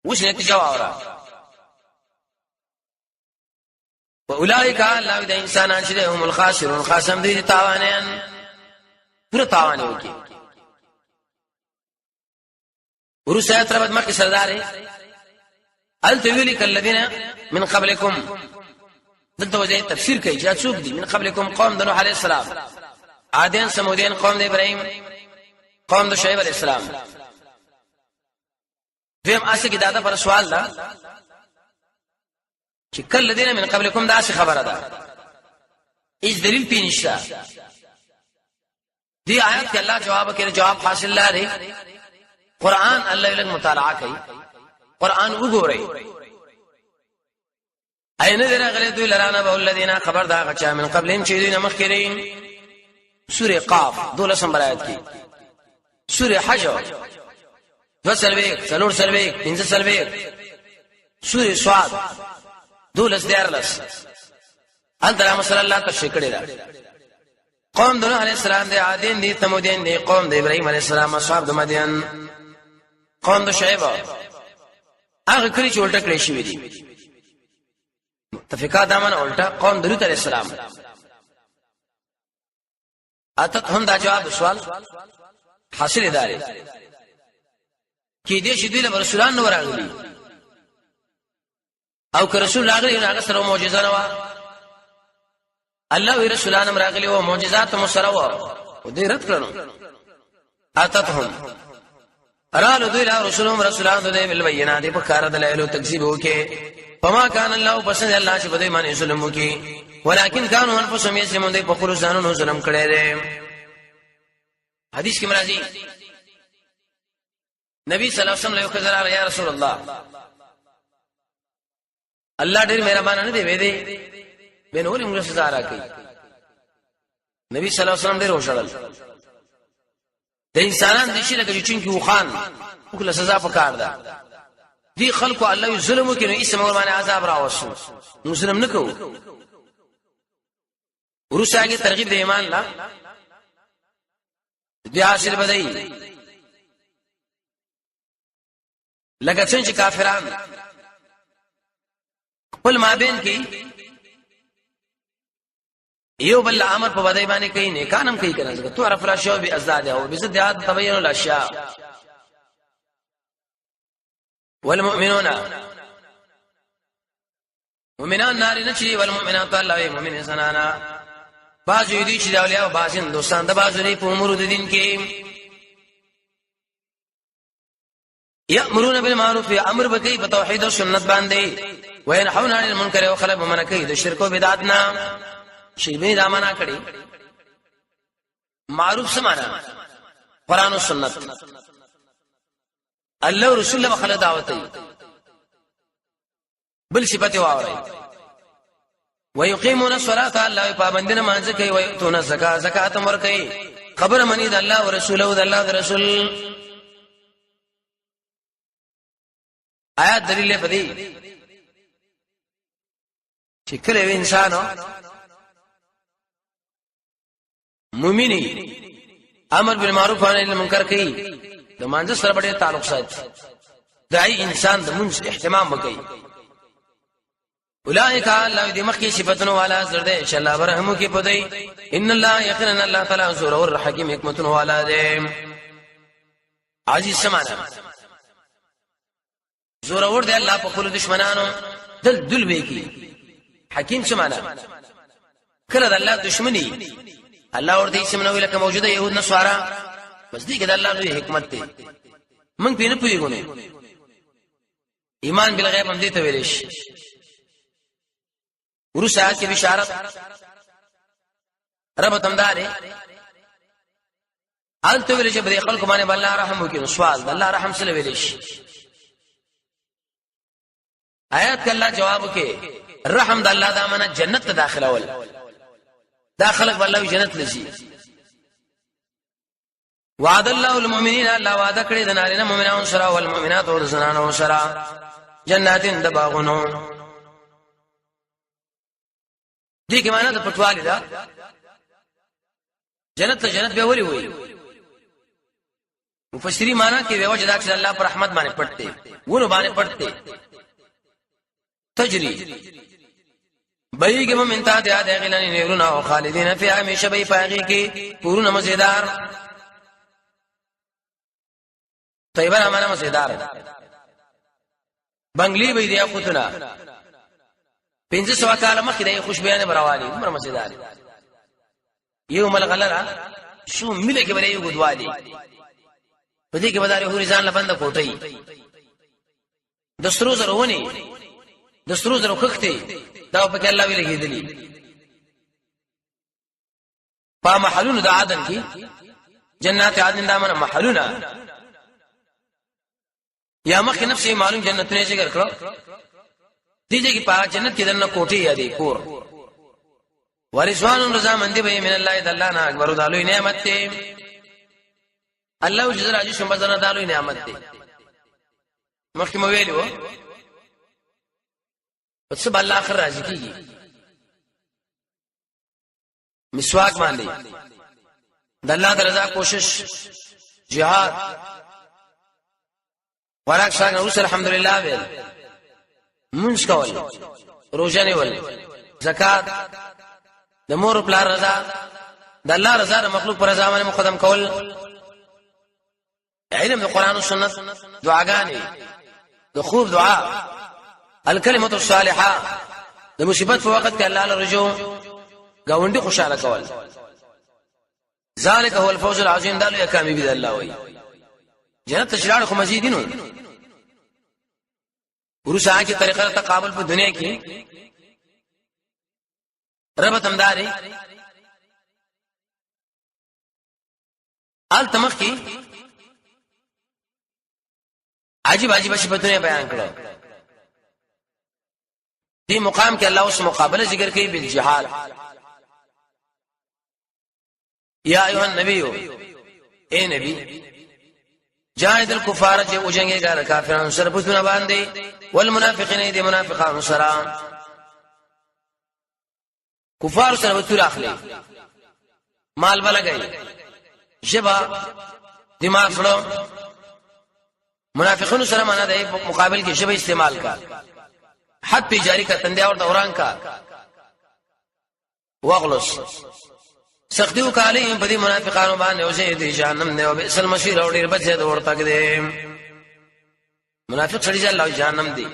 اوس نتیجه واورا واولئک الله د انسانان چې هم الخاسرون خاصم دي تاوانيان پورا تاوان وکي ورسه تربت مکه سردار التویلی کلذین من قبلکم دلته وجه تفسیر کوي چې څوک دي من قبلکم قوم د نوح علیه السلام عادین سمودین قوم د ابراهیم قوم د شعیب علیه السلام دیم اسه کې دادا پر سوال دا چې کلذین من قبلکم دا څه خبره ده هیڅ دلیل پینشتا دی آیت کې الله جواب کوي جواب حاصل لري قرآن الله لږ مطالعه کوي قرآن وګورئ اين درغله دوی لرانه به الذين خبر دا غچا من قبلهم چې دوی مخکرین سوره قاف 12 نمبر آیت کې سوره حج وسلويك سلور سلويك انز سلويك سوره صاد 12 دیارلس انترا صلی الله تشکړه دا قوم د نوح علیہ السلام د عادین دي ثمودین دي قوم د ابراهیم علیہ السلام اصحاب د مدین قوم د شعیب هغه کلی چې الټه کړی شوی دي متفقات امن الټه قوم د لوط علیہ السلام اتت هم دا جواب سوال حاصل اداري کې دې شې د رسولان نو راغلي او که رسول راغلی هغه سره معجزه نه و الله وی رسولان راغلی او معجزات مسره و او دې رد کړو اتتهم ارالو دوی له رسولان دوی بل بینات په کار دلایل تکذیب وکي فما كان الله پسند الله چې بده باندې ظلم وکي ولکن كانوا انفسهم يظلمون دوی په خپل ځانونو ظلم کړي دي حدیث کې مرادي نبی صلی الله علیه وسلم له خزر یا رسول الله الله ډېر مهربان نه دی وې دی بنور موږ سزا راکړي نبی صلی الله علیه وسلم ډېر وشړل د انسانان د شي لکه چې وخان وکړه سزا پکار ده دی خلکو الله ظلم وکړي اسم ورمانه عذاب راوښو مسلم نه کوو ورساګه ترغیب د ایمان لا بیا حاصل بدای لکه څنګه کافرانو خپل مابین کې یو بل امر په بدای باندې کوي نیکانم کوي کنه تو عرف را شو به ازداد او بزداد تبين الاشياء والمؤمنون مؤمنان نار نشي والمؤمنات الله مؤمن انسانانا باز دي چې اولیاء او باز دوستان د باز لري په امور د دین کې یامرون بالمعروف امر بکی په توحید او سنت باندې وینحون عن المنکر او خلق بمنکې د شرک او بدعت نه شی به دا معنا کړي معروف سمانا قران او سنت الله رسول الله خلق دعوت بل صفته واوري ويقيمون الصلاه الله پابندنه مانځ کوي ويتون الزکات زکات امر کوي خبر منی د الله او رسول او د الله د رسول آیات دلیل بدی چې کله انسانو مومنی امر بالمعروف و نهی عن المنکر کوي د مانځ سره ډېر تعلق ساتي دای انسان د منځ اهتمام وکړي اولئک الله دې مخکې صفاتونه والا زړه ان شاء الله برحمو کې پدای ان الله یقینا الله تعالی زور او حکیم حکمتونه والا دې عزیز سمانا زور اور دې الله په خپل دشمنانو دل ویږي حکیم سمانا کله د الله دشمنی الله ور دې سمنو لکه موجوده يهود نصارا بس دې کې د الله لوی حکمت دی موږ په نه پوهیږو ایمان بالغیب هم دې ته ویل شي ورسره کې بشارت رب تمداري حال ته ویل چې په خلکو باندې الله رحم وکړي سوال الله رحم سره ویل شي آیات کې الله جواب وکړي رحم د الله د امانت جنت ته داخله ول داخله والله جنت لشي وعد الله المؤمنین الله وعده کړی د نارینه مؤمنانو سره او المؤمنات او زنانو سره جناتین د باغونو دې کې معنا د پټوالي دا جنت ته جنت به وري وي مفسری معنا کې به وجدا چې الله پر رحمت باندې پټته ونه باندې پټته تجری بېګم من تا ته داخلن نورنا او خالدین فی همیشه به پاغي کې پورونه مزیدار طیبه معنا مزیدار بنگلی به دی اخوتنا 500 کال مخکې د خوشبيانه براوالي عمر مزیدار یو ملغلره شو ملي کې بلې یو غدوالي په دې کې بداري هوريزان لبند کوټي د سترو زرونی د سترو زرو خختي دا په کې الله ویل کېدلی په محلونو د عدن کې جنات عدن دا من محلونه یا مخکې نفسي معلوم جنتونه ذکر کړو دیږي کې په جنت کې دنه کوټي یادې کور ورزوان رضا مندي به من الله تعالی نه اکبر دالو نعمت ته الله جل راځي شم بزنه دالو نعمت ته مخکې مو ویلو پس بل اخر راځي کیږي مسواک باندې د الله درزا کوشش jihad ورک شاګه اوس الحمدلله ویل منځ کول روزه نیول زکات د مور پلار رضا د الله رضا د مخلوق پر رضا باندې مقدم کول علم د قران او سنت دعاګانې د خوب دعا الکلمه الصالحه د مصیبت په وخت کې الله له رجو گاونډي خوشاله کول ذالک هو الفوز العظیم دالو یا کامیابی د الله وای جنت تشراړ خو مزیدینو ورسا کی طریقه تقابل په دنیا کې رب تمداري ال تمخ کی عجیب صفاتونه بیان کړو دې مقام کې الله اوس مقابله ذکر کوي بالجهاد یا ایها النبی اے نبی جاهد الكفار چې وجنګي ګار کافرانو سره پښتون باندې والمنافقین دې منافقانو سره کفار سره وتر اخلي مال بلګي جبا دماغ سره منافقینو سره معنا د مقابل کې جبا استعمال کا حد پی جاری کا تندیا اور دوران کا واغلس سختیو کالی په دې منافقانو باندې او زه دې جهنم نه او بئس المصير او ډیر بچي دور تک دې منافق سړي الله جهنم دې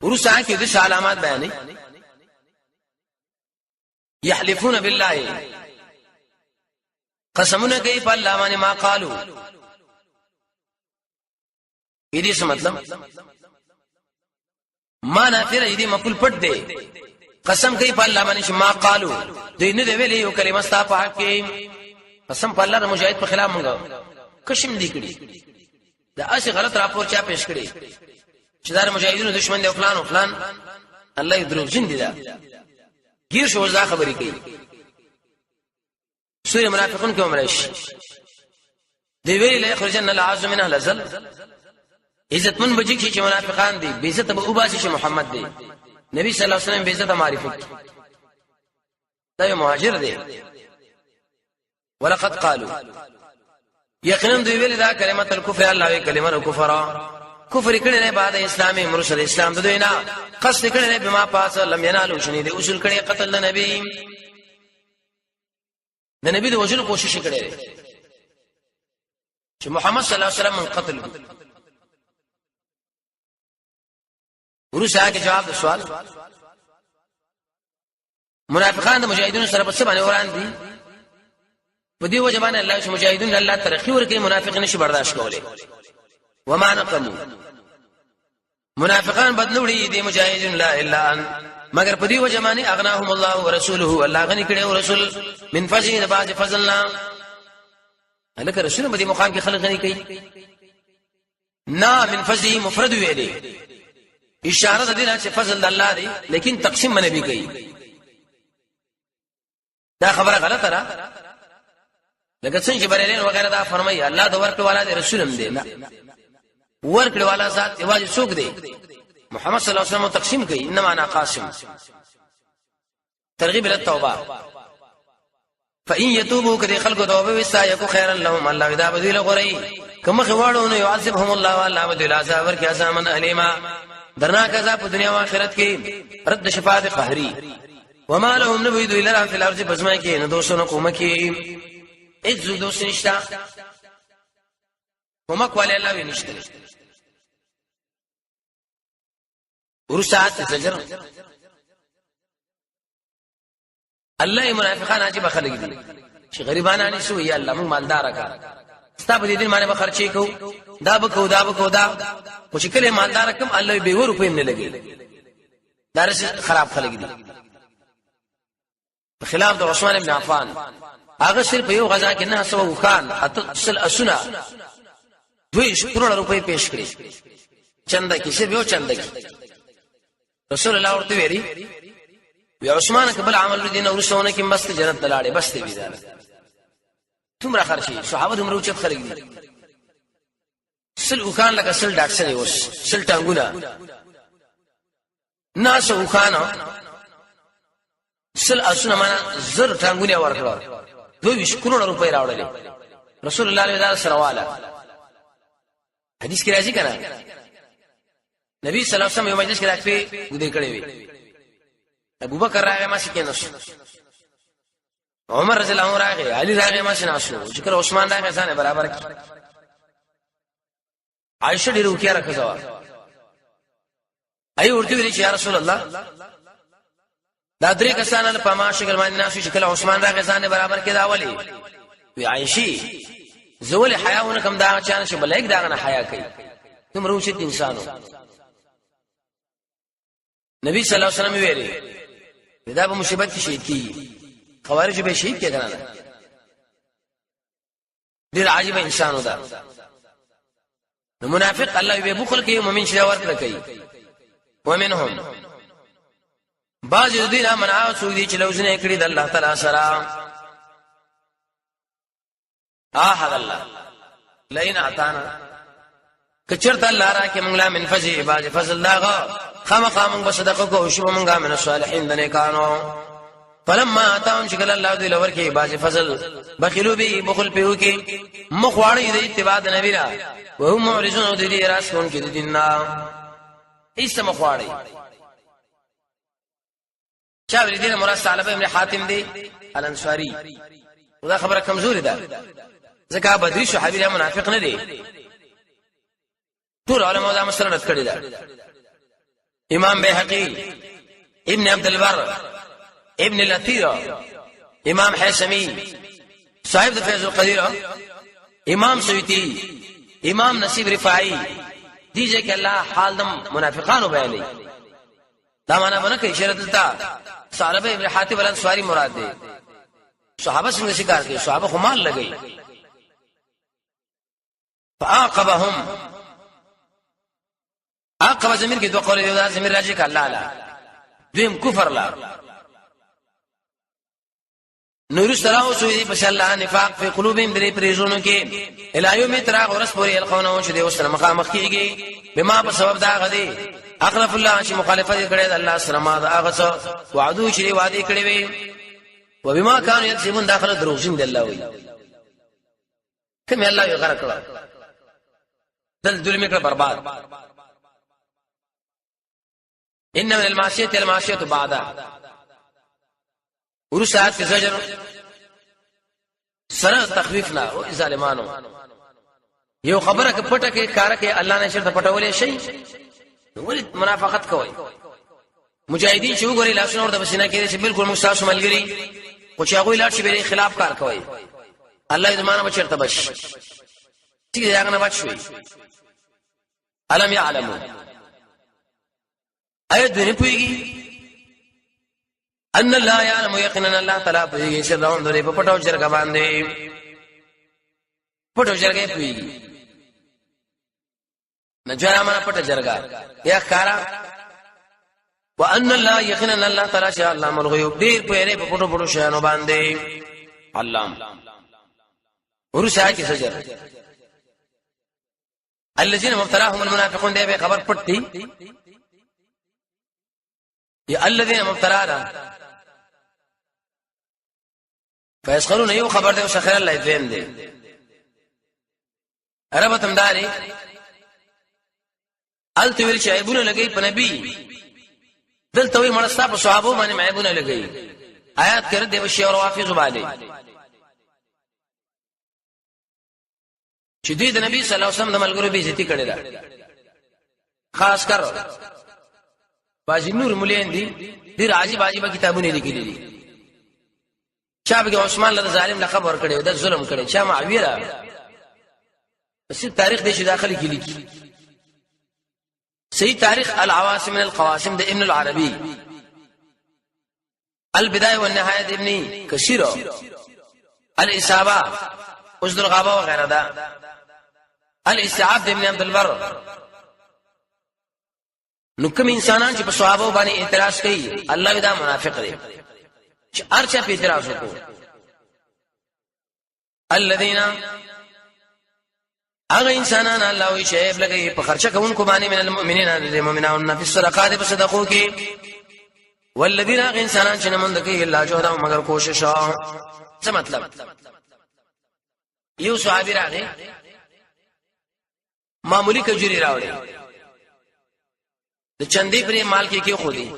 ورسا کې د علامات بیانې يحلفون بالله قسمونه کوي په الله باندې ما قالو دې څه مطلب ما نافره دې مقول پټ دې قسم کوي په الله باندې ما قالو دوی نه دی ویلي یو کلمه ستا په حق کې قسم په الله د مجاهد په خلاف مونږ کشم دی کړی دا اسی غلط راپور چا پیش کړی چې دا مجاهدونو دشمن دی فلان او فلان الله دروغ جن دي دا غیر شو ځا خبرې کوي سورې منافقون کې عمرش دی ویلي لا يخرجن العز من اهل الزل عزت من بجې چې منافقان دي بے عزت ابو باسی چې محمد دی نبی صلی الله علیه وسلم بے عزت معرفت دا مهاجر دی ولقد قالوا یقینا دوی ویل دا کلمه الکفر الله وی کلمه الکفر کفر کړي نه بعد اسلامي مرسل اسلام د دوی نه قصد کړي نه بما پاس لم ينالوا شنی دي اصول کړي قتل النبي د نبی د وجلو کوشش کړي چې محمد صلی الله علیه وسلم من قتل ورسا کې جواب د سوال منافقان د مجاهدونو سره په څه باندې وران دي په دې وجه باندې الله چې مجاهدون الله ترخی ورکړي منافق نشي برداشت کولای وما نقموا منافقان بدلوړي دي مجاهدون لا الا ان مگر په دې وجه باندې اغناهم الله ورسوله الله غني کړي او رسول من فضل بعد فضلنا الک رسول په دې مقام کې خلک غني کوي نا من فضله مفرد ویلي اشاره ده نه چې فضل الله دی لیکن تقسیم نبی کوي دا خبره غلطه ده لکه څنګه چې بریلین وغیرہ دا فرمایي الله د ورکړ والا دی رسول هم دی نه ورکړ والا ذات یوازې څوک دی محمد صلی الله علیه وسلم تقسیم کوي انما انا قاسم ترغیب ال التوبه فإن يتوبوا كدي خلق توبه وسایکو خیرا لهم الله اذا بدل غری کما خوړو نو يعذبهم الله والله بدل عذاب ورکی عذاب الیما درنا کذا په دنیا او آخرت کې رد شفاعت قهری وما لهم نبيد الا في الارض بزما کې نو دوسو کومه کې اذ دوس نشتا کومه کولې الله ونشته ورسات زجر الله منافقان عجيب خلق دي چې غریبانه نه شو یا الله موږ مالدار کا ستا په دې دین باندې خرچې کو دا بکو خو چې کله مالدار کم الله به ور روپې نه لګي دارس خراب خلق دي خلاف د عثمان ابن عفان هغه صرف یو غزا کې نه سو خان اصل اسنا 2 کروڑ روپے پیش کړي چنده کې صرف یو چنده کې رسول الله ورته ویري وی عثمان قبل عمل دین او رسونه کې مست جنت لاړې بس ته ویدار تمره خرشي صحابه دمرو چت خلق دي سل وخان لکه سل ډاکټر اوس سل ټنګونه ناس وخان سل اسونه معنا زر ټنګونه ورکړه 2 کروڑ روپے راوړل رسول الله صلی الله علیه وسلم حدیث کې راځي کنه نبی صلی الله علیه وسلم یو مجلس کې راځي ودې کړې وي ابو بکر راغی ما سکه نس عمر رضی الله عنه راغی علی راغی ما شناسو ذکر عثمان راغی ځان برابر کی عائشہ ډیره وکیا راکځوا ای ورته ویل چې یا رسول الله دا درې کسانه په ما شکل باندې ناسو شکل عثمان راغی ځان برابر کې دا ولی وی عائشی زول حیاونه کم دا چانه چې بلایک دا نه حیا کوي تم روشت انسانو نبی صلی الله علیه وسلم ویلي دا به مصیبت کې شهید کی خوارج به شهید کې کنه ډیر عجیب انسانو دا نو منافق الله به بخل کوي مؤمن شي ورته کوي ومنهم بعض الذين امنوا سودي چې لوزنه کړی د الله تعالی سره احد الله لئن اعطانا کچرت الله را کې موږ لا من فضل عباد فضل داغه خامخام بصدقه کو شو موږ من الصالحین دنه کانو فلما اتاهم شکل الله دی لور کې عباد فضل بخلوا به بخل په کې مخواړی د اتباع نبی را وهم معرضون د دې راس کون کې دیننا ایسه مخواړی چا ور دي مراد طالب ابن حاتم دی الانصاری دا خبره کمزوري ده ځکه بدوی صحابي له منافق نه دی ټول علماء دا مسله رد کړی ده امام بیهقی ابن عبد البر ابن الاثیر امام حیثمی صاحب د فیض القدیر امام سیوطی امام نصیب رفاعی دیجه کہ الله حال د منافقانو بیانې دا معنا باندې کې اشاره دلته صالح ابن حاتم الانصاری مراد دی صحابه څنګه شکار کوي صحابه خو مال لګي فعاقبهم عاقب زمير کې دوه قول یو دا زمير راځي ک الله لا دویم کفر لا نور سراو سوی په الله نفاق په قلوبهم درې پریزونو کې الایوم ترا ورس پوری الخونه چې د وسره مخامخ کیږي بما په سبب دا غدي اخلف الله چې مخالفت کړي د الله سره ما دا هغه څه وعدو چې وعده کړي وي وبما كانوا يكسبون داخله دروغجن دی الله وي کمه الله یې غره کړه دل ظلم کړه برباد ان من المعصيه بعد ورسات في زجر سره تخفیفنا او ظالمانو یو خبره کې پټه کې کار کې الله نه شرط پټولې شي ولې منافقت کوي مجاهدین چې وګوري لاسونه ورته بسینه کې چې بالکل مستاس ملګری او چې هغه لاړ شي به خلاف کار کوي الله دې زمانہ بچرته بش چې دا نه بچوي علم يعلموا ايت دې پويږي ان الله يعلم يقينا الله تعالی پويږي چې راوند دې په پټو چرګ باندې پټو چرګ پويږي نجوا ما پټ چرګ یا کارا وان الله يقينا الله تعالی شاء الله الغيوب ډیر په پټو پټو شانو باندې علام ورسا کې سجر الذين مبتلاهم المنافقون دې به خبر پټي یا الذين مبتلانا فیسخرون یو خبر دی او سخر الله دویم دی عربتم داری الته ویل چې عیبونه لګي په نبی دلته وی مړستا په صحابه باندې عیبونه لګي آیات کړه دی وشي او حافظ باندې چې دوی د نبی صلی الله علیه وسلم د ملګرو به عزت کړي دا خاص کر باجی نور مولین دي ډیر عجیب عجیب کتابونه لیکلي دي چا به عثمان له ظالم لقب ور کړي د ظلم کړي چا معاویه بس تاریخ دې شي داخلي کې لیکي صحیح تاریخ العواصم من القواسم د ابن العربي البدايه والنهايه د ابن كثير الاصابه اسد الغابه وغيرها ده الاستيعاب د ابن عبد البر نو کوم انسانان چې په صحابه باندې اعتراض کوي الله دا منافق دي چې ارچا په اعتراض وکړي الذين اغه انسانان الله وی شیب لګي په خرچه کوونکو باندې من المؤمنین المؤمنون فی الصدقات بصدقو کې والذین اغه انسانان چې نمند کوي الله جوړه مگر کوشش څه مطلب یو صحابي راغی معمولی کجوري راوړي د چندې پرې مال کې خو دي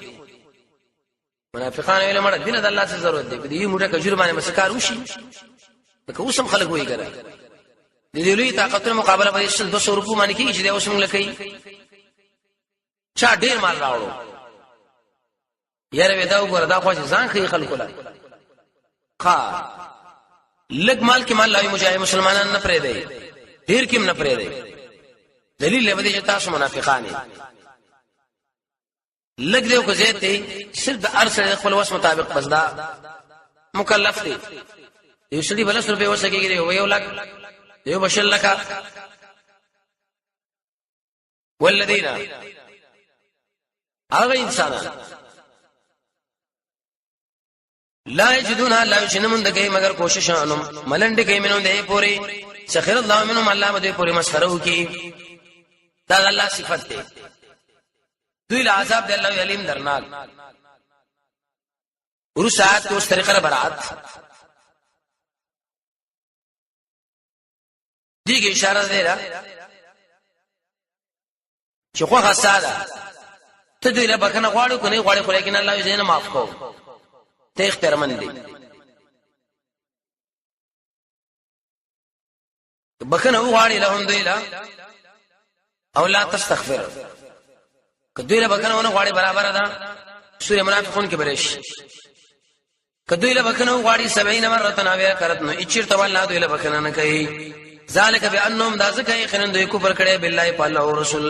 منافقان ویل مړه دینه د الله څخه ضرورت دی دې موټه کجور باندې مسکار وشي که اوسم خلک وایي ګره د دې لوی طاقتونو مقابله به 200 روپو باندې کیږي چې اوس موږ لکې چا ډیر مال راوړو یاره ودا وګوره دا خو ځان خې خلکو لا ښا لګ مال کې مال لوي مجاهد مسلمانان نه پرې دی ډیر کې نه پرې دی دلیل لوي چې تاسو منافقان لګ دیو کو زیات دی صرف د ارسل خپل وس مطابق بس دا مکلف دی یو سړي بل سره به وسکیږي یو لګ یو بشل لك والذین اغه انسان لا یجدون لا یشنمون دغه مگر کوشش انم ملنډ کې منو دی پوری سخر الله منهم الله مده پوری مسخرو کی دا الله صفت دی دوی له عذاب دی الله علیم درناک ورسات اوس طریقه برات دیگه اشاره دی را چې خو ساده ته دوی له بکنه غواړو کني غواړي خو لیکن الله یې نه معاف کو ته اختیارمن دی بکنه غواړي له هم دوی له او لا تستغفر کدوې له بکنه ونه غواړي برابر ده سورې منافقون کې برش کدوې له بکنه غواړي 70 مرته ناویا کرتنو اچیر ته الله دوی له بکنه نه کوي ذالک بانهم دا ځکه خنن دوی کفر کړي بالله په الله او رسول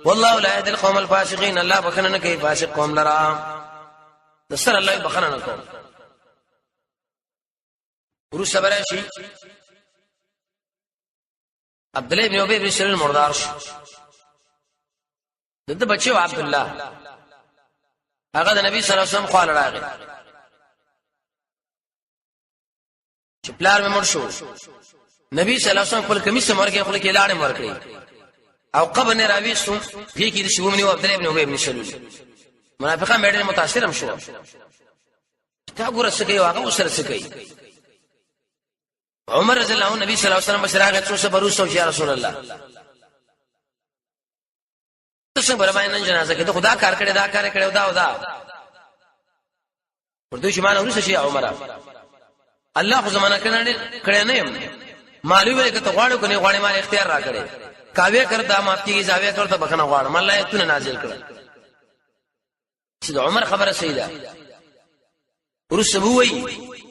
والله لا يهدي القوم الفاسقين الله بخنه نه کوي فاسق قوم لرا دسر الله بخنه نه کوي ورو صبر شي عبد الله بن ابي بن سلول مردار شو دته بچو عبد الله هغه د نبی صلی الله علیه وسلم خو راغی چې پلار مې مړ شو نبی صلی الله علیه وسلم خپل کمیس مرګه خپل کې لاړې مرکړي او قبر نه راوي سو دې کې د شومنی عبد الله ابن ابي ابن سلول منافقان باندې متاثر هم شو تا ګور څه کوي هغه وسره څه کوي عمر رضی الله عنه نبی صلی الله علیه وسلم بشراغه څو صبر وسو یا رسول الله څه بر باندې جنازه کې خدا کار کړي دا کار کړي دا ودا ورته شمانه ورسې شي عمر الله خو زمانہ کړه نه يم معلوم ہے کہ تو غواړو کني غواړي مال اختیار را کړي کاوی کرتا معاف کیږي زاویه کرتا بخنه غواړم الله یې تونه نازل کړ چې عمر خبره صحیح ده ورسبوي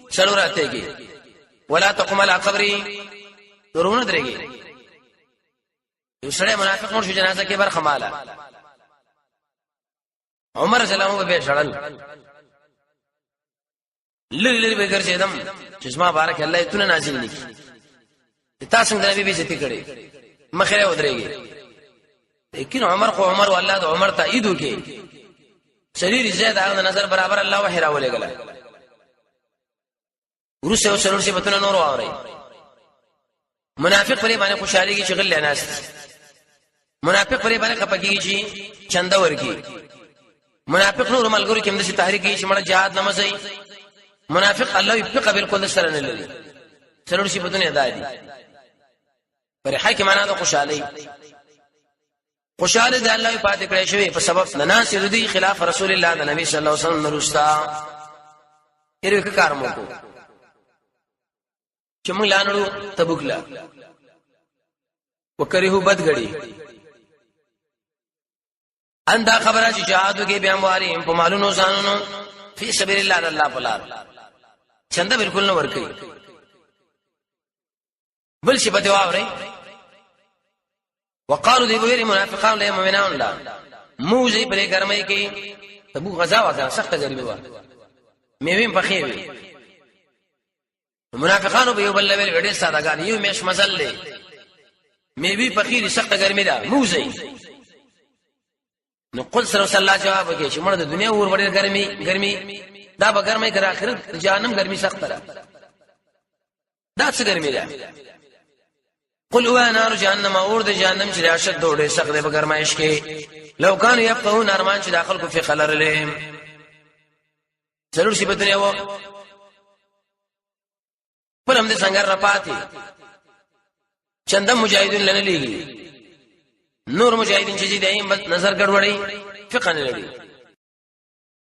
چلو راته کې ولا تقم على قبري ورونه درېږي یو سړی منافق مور شو جنازه کې برخه ماله عمر سلام به شړل لری به ګرځیدم چې ما بارک الله یې تونه نازل نکي تاسو د نبی بیزتی کړي مخره ودرېږي لیکن عمر خو عمر والله د عمر تایید وکي شریر زید هغه نظر برابر الله وحی راولې غلا ورسه او سرور شي بتونه نور واوري منافق پرې باندې خوشالي کې شغل لناست منافق پرې باندې خپګي شي چنده ورکی منافق نور ملګری کې هم د تحریک کې شمړه جهاد نمازي منافق الله یفقه بالکل سره نه لري څلور صفاتونه ادا دي فرحه کې معنا د خوشاله د الله په پاتې کړی شوی په سبب ناس ردی خلاف رسول الله د نبی صلی الله علیه وسلم نرستا هر کار مو کو چې موږ لانړو تبوک لا وکریه بدګړي اندا خبره چې جهاد کې بیا مواري په مالونو ځانونو فی سبیل الله الله بلار چنده بالکل نه ورکي بل شي بده واوري وقالوا دی ویری منافقان له مؤمنان لا موزي پرې ګرمای کې تبو غزا وځه سخت ګرمي و میویم پخې وي منافقانو به یو بل ول وړي سادهګان یو مېش مزل له میوي پخې سخت ګرمي ده موزي نو قل صلی الله جواب کې چې مړه د دنیا اور وړي ګرمي دا به ګرمي کر اخرت جهنم ګرمي سخت ده دا څه ګرمي ده قل هو نار جهنم اور د جهنم چې راشد دوړې سخت ده په ګرمایش کې لو کان يفقهون ارمان چې داخل کو فی خلر لهم ضرور شي بدنه و پر هم دې څنګه را پاتې چنده مجاهدین لنه لیږي نور مجاهدین چې دې نظر ګډوډي فقہ نه لري